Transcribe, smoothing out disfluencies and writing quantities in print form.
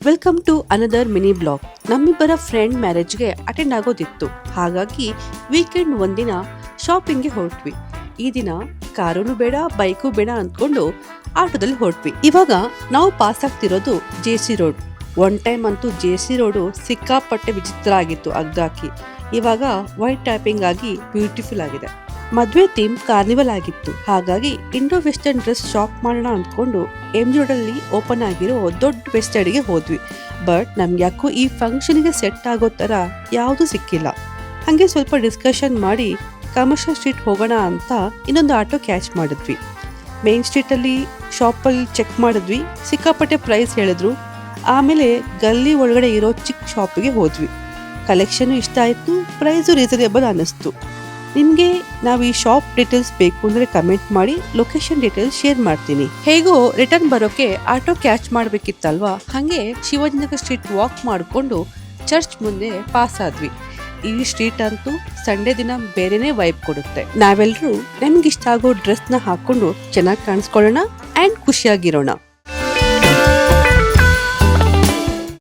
Welcome to another mini blog. ನಮ್ಮಿಬ್ಬರ friend ಮ್ಯಾರೇಜ್ಗೆ attend ಆಗೋದಿತ್ತು, ಹಾಗಾಗಿ ವೀಕೆಂಡ್ ಒಂದಿನ ಶಾಪಿಂಗ್ಗೆ ಹೊರಟ್ವಿ. ಈ ದಿನ ಕಾರೂ ಬೇಡ ಬೈಕು ಬೇಡ ಅಂದ್ಕೊಂಡು ಆಟೋದಲ್ಲಿ ಹೊರಟ್ವಿ. ಇವಾಗ ನಾವು ಪಾಸ್ ಆಗ್ತಿರೋದು ಜೆ.ಸಿ. ರೋಡ್. ಒನ್ ಟೈಮ್ ಅಂತೂ ಜೆ.ಸಿ. ರೋಡು ಸಿಕ್ಕಾಪಟ್ಟೆ ವಿಚಿತ್ರ ಆಗಿತ್ತು ಅಗ್ಗಾಕಿ. ಇವಾಗ ವೈಟ್ ಟ್ಯಾಪಿಂಗ್ ಆಗಿ ಬ್ಯೂಟಿಫುಲ್ ಆಗಿದೆ. ಮದ್ವೆ ಥೀಮ್ ಕಾರ್ನಿವಲ್ ಆಗಿತ್ತು, ಹಾಗಾಗಿ ಇಂಡೋ ವೆಸ್ಟರ್ನ್ ಡ್ರೆಸ್ ಶಾಪ್ ಮಾಡೋಣ ಅಂದ್ಕೊಂಡು ಎಂ.ಜಿ. ರೋಡಲ್ಲಿ ಓಪನ್ ಆಗಿರೋ ದೊಡ್ಡ ವೆಸ್ಟರ್ನ್ಗೆ ಹೋದ್ವಿ. ಬಟ್ ನಮ್ಗೆ ಯಾಕೋ ಈ ಫಂಕ್ಷನ್ಗೆ ಸೆಟ್ ಆಗೋ ತರ ಯಾವುದು ಸಿಕ್ಕಿಲ್ಲ. ಹಾಗೆ ಸ್ವಲ್ಪ ಡಿಸ್ಕಷನ್ ಮಾಡಿ ಕಮರ್ಷಿಯಲ್ ಸ್ಟ್ರೀಟ್ ಹೋಗೋಣ ಅಂತ ಇನ್ನೊಂದು ಆಟೋ ಕ್ಯಾಚ್ ಮಾಡಿದ್ವಿ. ಮೇನ್ ಸ್ಟ್ರೀಟಲ್ಲಿ ಶಾಪಲ್ಲಿ ಚೆಕ್ ಮಾಡಿದ್ವಿ, ಸಿಕ್ಕಾಪಟ್ಟೆ ಪ್ರೈಸ್ ಹೇಳಿದ್ರು. ಆಮೇಲೆ ಗಲ್ಲಿ ಒಳಗಡೆ ಇರೋ ಚಿಕ್ಕ ಶಾಪಿಗೆ ಹೋದ್ವಿ. ಕಲೆಕ್ಷನ್ ಇಷ್ಟ ಆಯಿತು, ಪ್ರೈಸು ರೀಸನೇಬಲ್ ಅನ್ನಿಸ್ತು. ನಿಮಗೆ ನಾವು ಈ ಶಾಪ್ ಡೀಟೇಲ್ಸ್ ಬೇಕು ಅಂದರೆ ಕಮೆಂಟ್ ಮಾಡಿ, ಲೊಕೇಶನ್ ಡೀಟೇಲ್ಸ್ ಶೇರ್ ಮಾಡ್ತೀನಿ. ಹೇಗೋ ರಿಟರ್ನ್ ಬರೋಕೆ ಆಟೋ ಕ್ಯಾಚ್ ಮಾಡಬೇಕಿತ್ತಲ್ವಾ, ಹಾಗೆ ಶಿವಾಜಿನಗರ ಸ್ಟ್ರೀಟ್ ವಾಕ್ ಮಾಡಿಕೊಂಡು ಚರ್ಚ್ ಮುಂದೆ ಪಾಸ್ ಆದ್ವಿ. ಈ ಸ್ಟ್ರೀಟ್ ಅಂತೂ ಸಂಡೇ ದಿನ ಬೇರೆನೇ ವೈಬ್ ಕೊಡುತ್ತೆ. ನಾವೆಲ್ಲರೂ ನಮ್ಗೆ ಇಷ್ಟ ಆಗೋ ಡ್ರೆಸ್ನ ಹಾಕೊಂಡು ಚೆನ್ನಾಗಿ ಕಾಣಿಸ್ಕೊಳ್ಳೋಣ ಆ್ಯಂಡ್ ಖುಷಿಯಾಗಿರೋಣ.